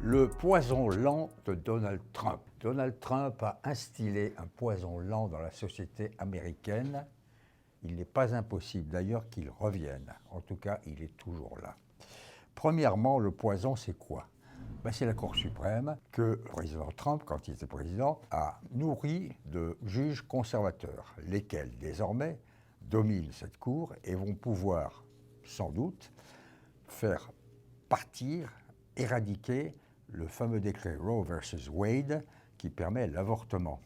Le poison lent de Donald Trump. Donald Trump a instillé un poison lent dans la société américaine. Il n'est pas impossible d'ailleurs qu'il revienne. En tout cas, il est toujours là. Premièrement, le poison, c'est quoi? C'est la Cour suprême que le président Trump, quand il était président, a nourri de juges conservateurs, lesquels désormais dominent cette Cour et vont pouvoir, sans doute, faire partir, éradiquer le fameux décret Roe versus Wade qui permet l'avortement.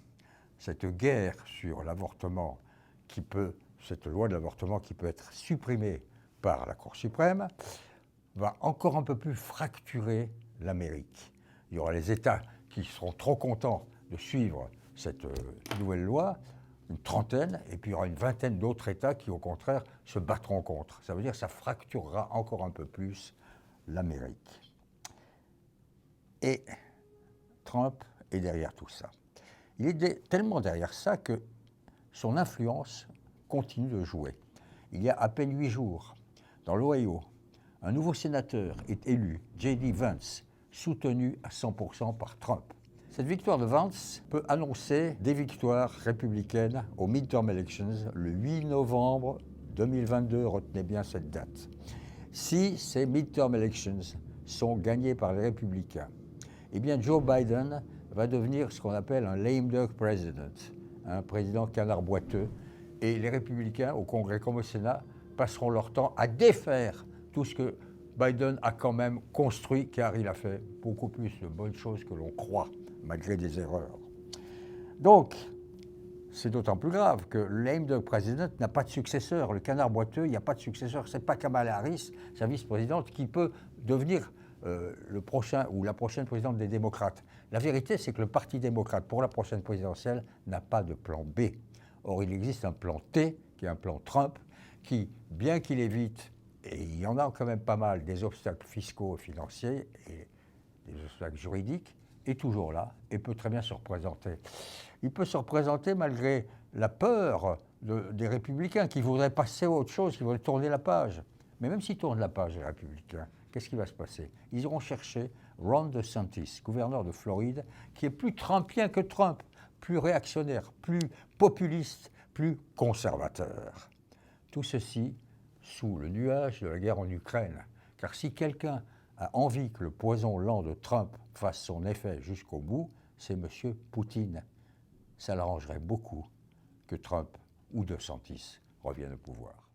Cette guerre sur l'avortement cette loi de l'avortement qui peut être supprimée par la Cour suprême, va encore un peu plus fracturer l'Amérique. Il y aura les États qui seront trop contents de suivre cette nouvelle loi, une trentaine, et puis il y aura une vingtaine d'autres États qui, au contraire, se battront contre. Ça veut dire que ça fracturera encore un peu plus l'Amérique. Et Trump est derrière tout ça. Il est tellement derrière ça que son influence continue de jouer. Il y a à peine 8 jours, dans l'Ohio, un nouveau sénateur est élu, J.D. Vance, soutenu à 100% par Trump. Cette victoire de Vance peut annoncer des victoires républicaines aux midterm elections le 8 novembre 2022, retenez bien cette date. Si ces midterm elections sont gagnées par les républicains, eh bien Joe Biden va devenir ce qu'on appelle un lame duck president, un président canard boiteux, et les républicains au Congrès comme au Sénat passeront leur temps à défaire tout ce que Biden a quand même construit, car il a fait beaucoup plus de bonnes choses que l'on croit, malgré des erreurs. Donc, c'est d'autant plus grave que le lame duck president n'a pas de successeur. Le canard boiteux, il n'y a pas de successeur. Ce n'est pas Kamala Harris, sa vice-présidente, qui peut devenir le prochain ou la prochaine présidente des démocrates. La vérité, c'est que le Parti démocrate, pour la prochaine présidentielle, n'a pas de plan B. Or, il existe un plan T, qui est un plan Trump, qui, bien qu'il évite, et il y en a quand même pas mal, des obstacles fiscaux et financiers et des obstacles juridiques, est toujours là et peut très bien se représenter. Il peut se représenter malgré la peur des républicains qui voudraient passer à autre chose, qui voudraient tourner la page. Mais même s'ils tournent la page, les républicains, qu'est-ce qui va se passer? Ils iront chercher Ron DeSantis, gouverneur de Floride, qui est plus trumpien que Trump, plus réactionnaire, plus populiste, plus conservateur. Tout ceci sous le nuage de la guerre en Ukraine. Car si quelqu'un a envie que le poison lent de Trump fasse son effet jusqu'au bout, c'est M. Poutine. Ça l'arrangerait beaucoup que Trump ou DeSantis reviennent au pouvoir.